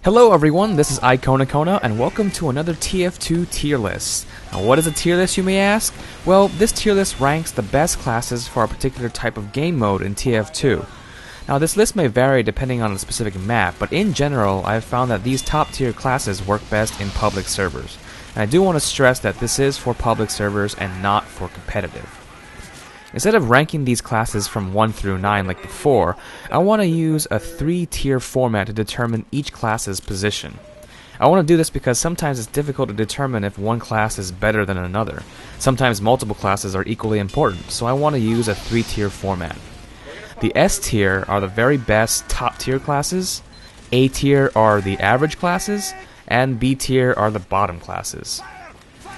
Hello everyone, this is iKonakona, and welcome to another TF2 tier list. Now what is a tier list, you may ask? Well, this tier list ranks the best classes for a particular type of game mode in TF2. Now this list may vary depending on a specific map, but in general, I have found that these top tier classes work best in public servers. And I do want to stress that this is for public servers and not for competitive. Instead of ranking these classes from 1 through 9 like before, I want to use a 3-tier format to determine each class's position. I want to do this because sometimes it's difficult to determine if one class is better than another. Sometimes multiple classes are equally important, so I want to use a 3-tier format. The S tier are the very best top tier classes, A tier are the average classes, and B tier are the bottom classes.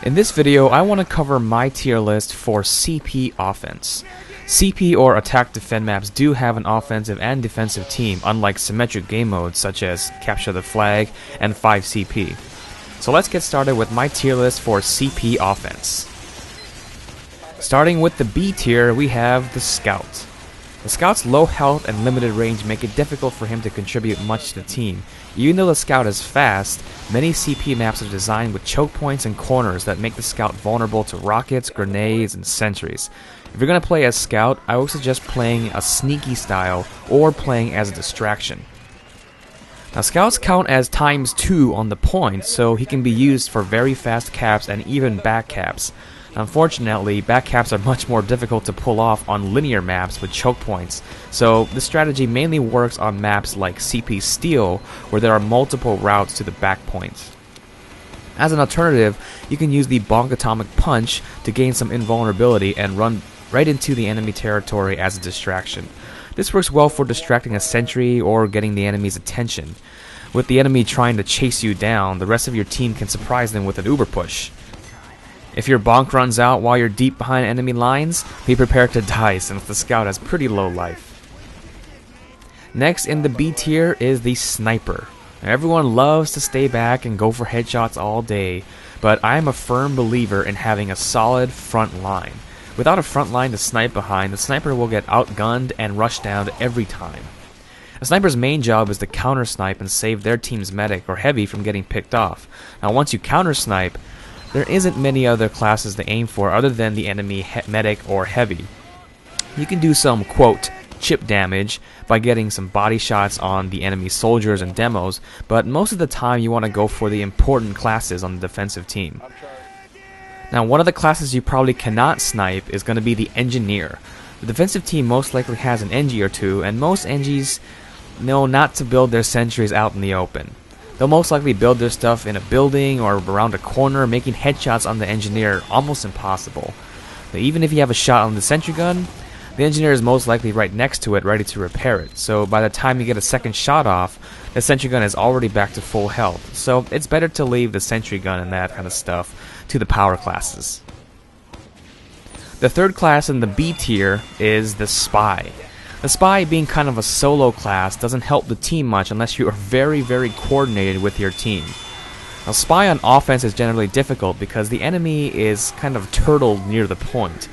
In this video, I want to cover my tier list for CP offense. CP or attack defend maps do have an offensive and defensive team, unlike symmetric game modes such as Capture the Flag and 5CP. So let's get started with my tier list for CP offense. Starting with the B tier, we have the Scout. The Scout's low health and limited range make it difficult for him to contribute much to the team. Even though the Scout is fast, many CP maps are designed with choke points and corners that make the Scout vulnerable to rockets, grenades, and sentries. If you're going to play as Scout, I would suggest playing a sneaky style or playing as a distraction. Now Scouts count as ×2 on the point, so he can be used for very fast caps and even back caps. Unfortunately, back caps are much more difficult to pull off on linear maps with choke points, so this strategy mainly works on maps like CP Steel, where there are multiple routes to the back points. As an alternative, you can use the Bonk Atomic Punch to gain some invulnerability and run right into the enemy territory as a distraction. This works well for distracting a sentry or getting the enemy's attention. With the enemy trying to chase you down, the rest of your team can surprise them with an uber push. If your bonk runs out while you're deep behind enemy lines, be prepared to die since the Scout has pretty low life. Next in the B tier is the Sniper. Now, everyone loves to stay back and go for headshots all day, but I am a firm believer in having a solid front line. Without a front line to snipe behind, the Sniper will get outgunned and rushed down every time. A Sniper's main job is to counter snipe and save their team's medic or heavy from getting picked off. Now once you counter snipe, there isn't many other classes to aim for other than the enemy medic or heavy. You can do some, quote, chip damage by getting some body shots on the enemy soldiers and demos, but most of the time you want to go for the important classes on the defensive team. Now one of the classes you probably cannot snipe is going to be the Engineer. The defensive team most likely has an Engie or two, and most Engies know not to build their sentries out in the open. They'll most likely build their stuff in a building or around a corner, making headshots on the Engineer almost impossible. But even if you have a shot on the sentry gun, the Engineer is most likely right next to it, ready to repair it. So by the time you get a second shot off, the sentry gun is already back to full health. So it's better to leave the sentry gun and that kind of stuff to the power classes. The third class in the B tier is the Spy. The Spy, being kind of a solo class, doesn't help the team much unless you are very coordinated with your team. Now Spy on offense is generally difficult because the enemy is kind of turtled near the point.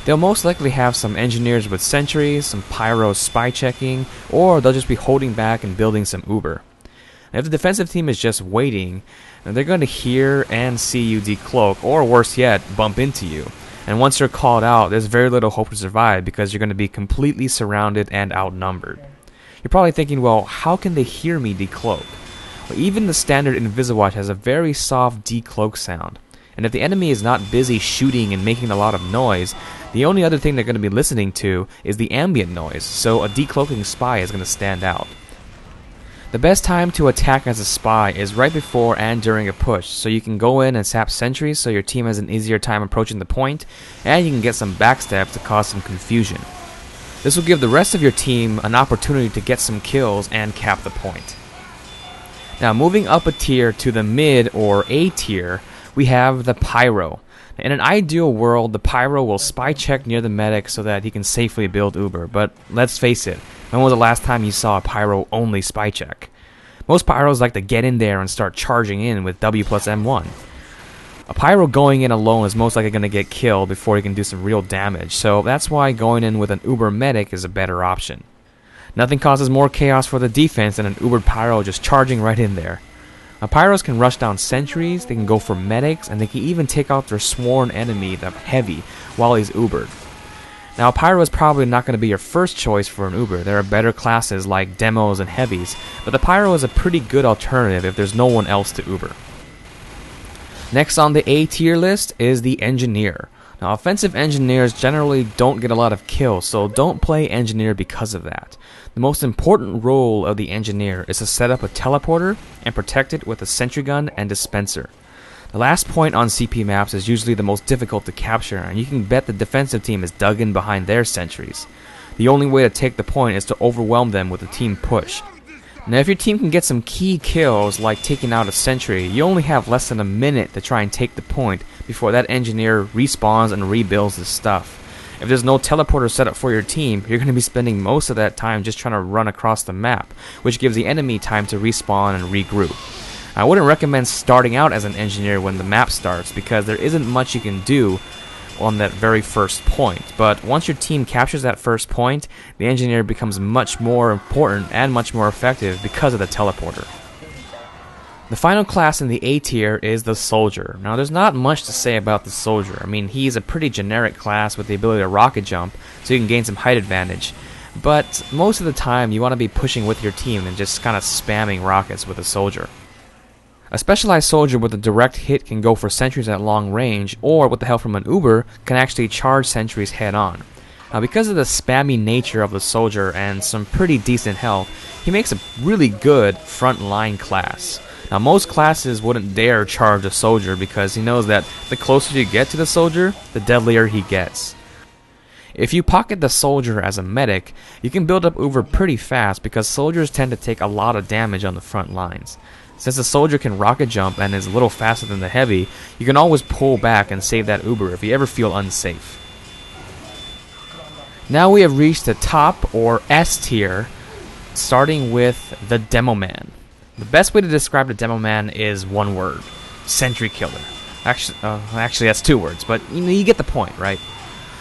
They'll most likely have some engineers with sentries, some pyro spy checking, or they'll just be holding back and building some uber. Now, if the defensive team is just waiting, they're going to hear and see you decloak, or worse yet, bump into you. And once you're called out, there's very little hope to survive because you're going to be completely surrounded and outnumbered. You're probably thinking, well, how can they hear me decloak? Well, even the standard Invisawatch has a very soft decloak sound. And if the enemy is not busy shooting and making a lot of noise, the only other thing they're going to be listening to is the ambient noise, so a decloaking Spy is going to stand out. The best time to attack as a Spy is right before and during a push, so you can go in and sap sentries so your team has an easier time approaching the point, and you can get some backstab to cause some confusion. This will give the rest of your team an opportunity to get some kills and cap the point. Now moving up a tier to the mid or A tier, we have the Pyro. In an ideal world, the Pyro will spy check near the medic so that he can safely build uber, but let's face it, when was the last time you saw a Pyro only spy check? Most Pyros like to get in there and start charging in with W plus M1. A Pyro going in alone is most likely going to get killed before he can do some real damage, so that's why going in with an uber medic is a better option. Nothing causes more chaos for the defense than an Ubered Pyro just charging right in there. Now, Pyros can rush down sentries, they can go for medics, and they can even take out their sworn enemy, the Heavy, while he's Ubered. Now, Pyro is probably not going to be your first choice for an Uber. There are better classes like Demos and Heavies, but the Pyro is a pretty good alternative if there's no one else to Uber. Next on the A tier list is the Engineer. Now, offensive engineers generally don't get a lot of kills, so don't play engineer because of that. The most important role of the engineer is to set up a teleporter and protect it with a sentry gun and dispenser. The last point on CP maps is usually the most difficult to capture, and you can bet the defensive team is dug in behind their sentries. The only way to take the point is to overwhelm them with a team push. Now, if your team can get some key kills like taking out a sentry, you only have less than a minute to try and take the point before that engineer respawns and rebuilds his stuff. If there's no teleporter set up for your team, you're going to be spending most of that time just trying to run across the map, which gives the enemy time to respawn and regroup. I wouldn't recommend starting out as an engineer when the map starts because there isn't much you can do on that very first point, but once your team captures that first point, the engineer becomes much more important and much more effective because of the teleporter. The final class in the A tier is the Soldier. Now, there's not much to say about the Soldier. I mean, he's a pretty generic class with the ability to rocket jump, so you can gain some height advantage, but most of the time you want to be pushing with your team and just kind of spamming rockets with a Soldier. A specialized soldier with a direct hit can go for sentries at long range, or with the help from an Uber, can actually charge sentries head on. Now, because of the spammy nature of the soldier and some pretty decent health, he makes a really good front-line class. Now, most classes wouldn't dare charge a soldier because he knows that the closer you get to the soldier, the deadlier he gets. If you pocket the soldier as a medic, you can build up Uber pretty fast because soldiers tend to take a lot of damage on the front lines. Since the soldier can rocket jump and is a little faster than the heavy, you can always pull back and save that Uber if you ever feel unsafe. Now we have reached the top, or S tier, starting with the Demoman. The best way to describe the Demoman is one word: Sentry Killer. Actually that's two words, but you get the point, right?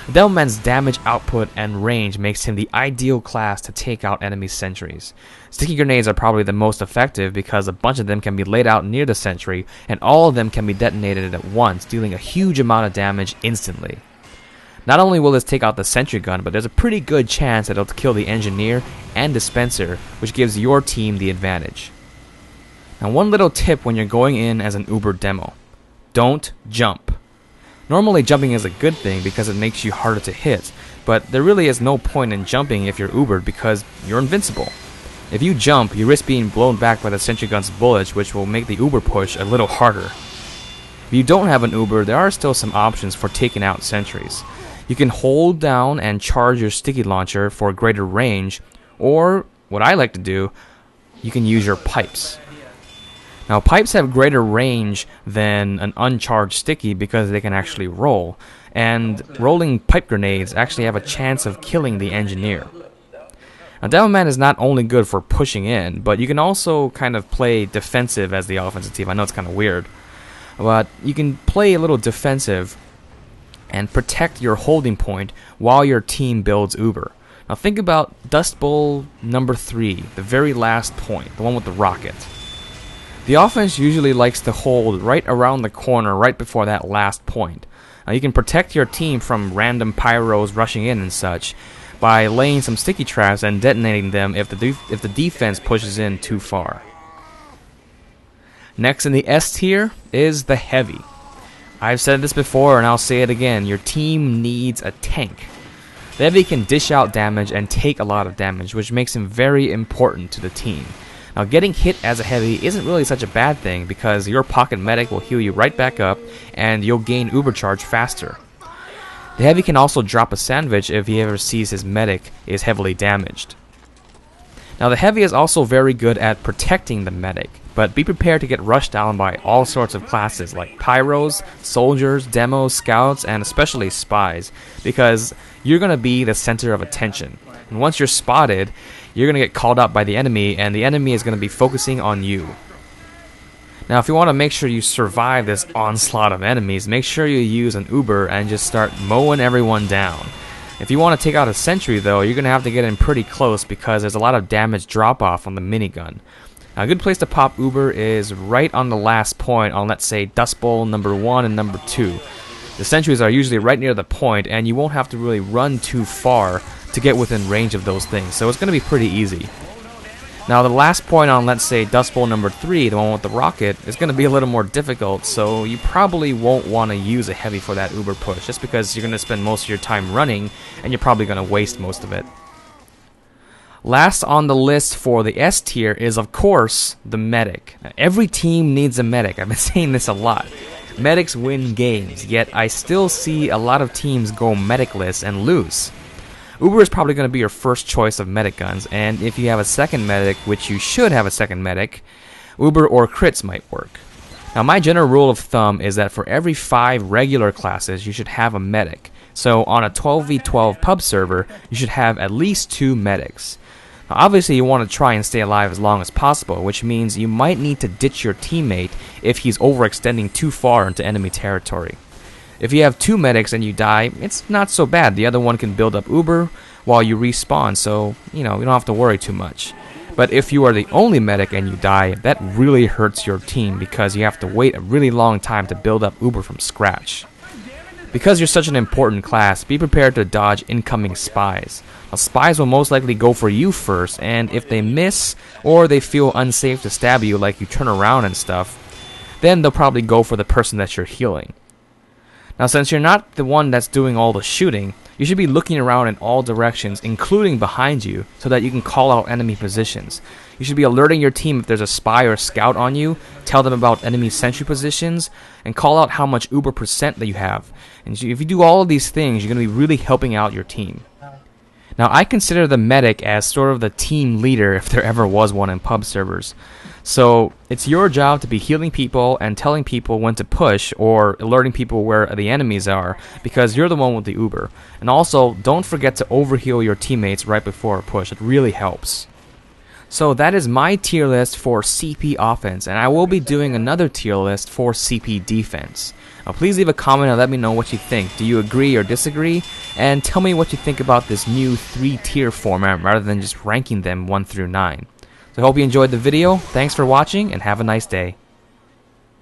Demoman's damage output and range makes him the ideal class to take out enemy sentries. Sticky grenades are probably the most effective because a bunch of them can be laid out near the sentry, and all of them can be detonated at once, dealing a huge amount of damage instantly. Not only will this take out the sentry gun, but there's a pretty good chance that it'll kill the engineer and dispenser, which gives your team the advantage. Now, one little tip when you're going in as an Uber demo: don't jump. Normally jumping is a good thing because it makes you harder to hit, but there really is no point in jumping if you're Ubered because you're invincible. If you jump, you risk being blown back by the sentry gun's bullets, which will make the Uber push a little harder. If you don't have an Uber, there are still some options for taking out sentries. You can hold down and charge your sticky launcher for greater range, or, what I like to do, you can use your pipes. Now, pipes have greater range than an uncharged sticky because they can actually roll, and rolling pipe grenades actually have a chance of killing the engineer. Now, Demoman is not only good for pushing in, but you can also kind of play defensive as the offensive team. I know it's kind of weird, but you can play a little defensive and protect your holding point while your team builds Uber. Now, think about Dust Bowl number 3, the very last point, the one with the rocket. The offense usually likes to hold right around the corner right before that last point. Now, you can protect your team from random pyros rushing in and such by laying some sticky traps and detonating them if the defense pushes in too far. Next in the S tier is the Heavy. I've said this before and I'll say it again: your team needs a tank. The Heavy can dish out damage and take a lot of damage, which makes him very important to the team. Now, getting hit as a Heavy isn't really such a bad thing because your pocket medic will heal you right back up and you'll gain Uber charge faster. The Heavy can also drop a sandwich if he ever sees his medic is heavily damaged. Now, the Heavy is also very good at protecting the medic, but be prepared to get rushed down by all sorts of classes like pyros, soldiers, demos, scouts, and especially spies, because you're going to be the center of attention. And once you're spotted, you're going to get called out by the enemy, and the enemy is going to be focusing on you. Now, if you want to make sure you survive this onslaught of enemies, make sure you use an Uber and just start mowing everyone down. If you want to take out a sentry though, you're going to have to get in pretty close because there's a lot of damage drop off on the minigun. Now, a good place to pop Uber is right on the last point on, let's say, Dust Bowl number 1 and number 2. The sentries are usually right near the point, and you won't have to really run too far to get within range of those things, so it's going to be pretty easy. Now, the last point on, let's say, Dust Bowl number 3, the one with the rocket, is going to be a little more difficult, so you probably won't want to use a heavy for that Uber push, just because you're going to spend most of your time running, and you're probably going to waste most of it. Last on the list for the S tier is, of course, the medic. Now, every team needs a medic. I've been saying this a lot. Medics win games, yet I still see a lot of teams go medicless and lose. Uber is probably going to be your first choice of medic guns, and if you have a second medic, which you should have a second medic, Uber or crits might work. Now, my general rule of thumb is that for every 5 regular classes, you should have a medic. So on a 12v12 pub server, you should have at least 2 medics. Now, obviously, you want to try and stay alive as long as possible, which means you might need to ditch your teammate if he's overextending too far into enemy territory. If you have 2 medics and you die, it's not so bad. The other one can build up Uber while you respawn, so, you don't have to worry too much. But if you are the only medic and you die, that really hurts your team because you have to wait a really long time to build up Uber from scratch. Because you're such an important class, be prepared to dodge incoming spies. Now, spies will most likely go for you first, and if they miss, or they feel unsafe to stab you like you turn around and stuff, then they'll probably go for the person that you're healing. Now, since you're not the one that's doing all the shooting, you should be looking around in all directions, including behind you, so that you can call out enemy positions. You should be alerting your team if there's a spy or scout on you, tell them about enemy sentry positions, and call out how much Uber percent that you have. And if you do all of these things, you're going to be really helping out your team. Now, I consider the medic as sort of the team leader if there ever was one in pub servers. So it's your job to be healing people and telling people when to push or alerting people where the enemies are because you're the one with the Uber. And also, don't forget to overheal your teammates right before a push. It really helps. So that is my tier list for CP offense, and I will be doing another tier list for CP defense. Now please leave a comment and let me know what you think. Do you agree or disagree? And tell me what you think about this new 3-tier format rather than just ranking them 1 through 9. So I hope you enjoyed the video. Thanks for watching and have a nice day.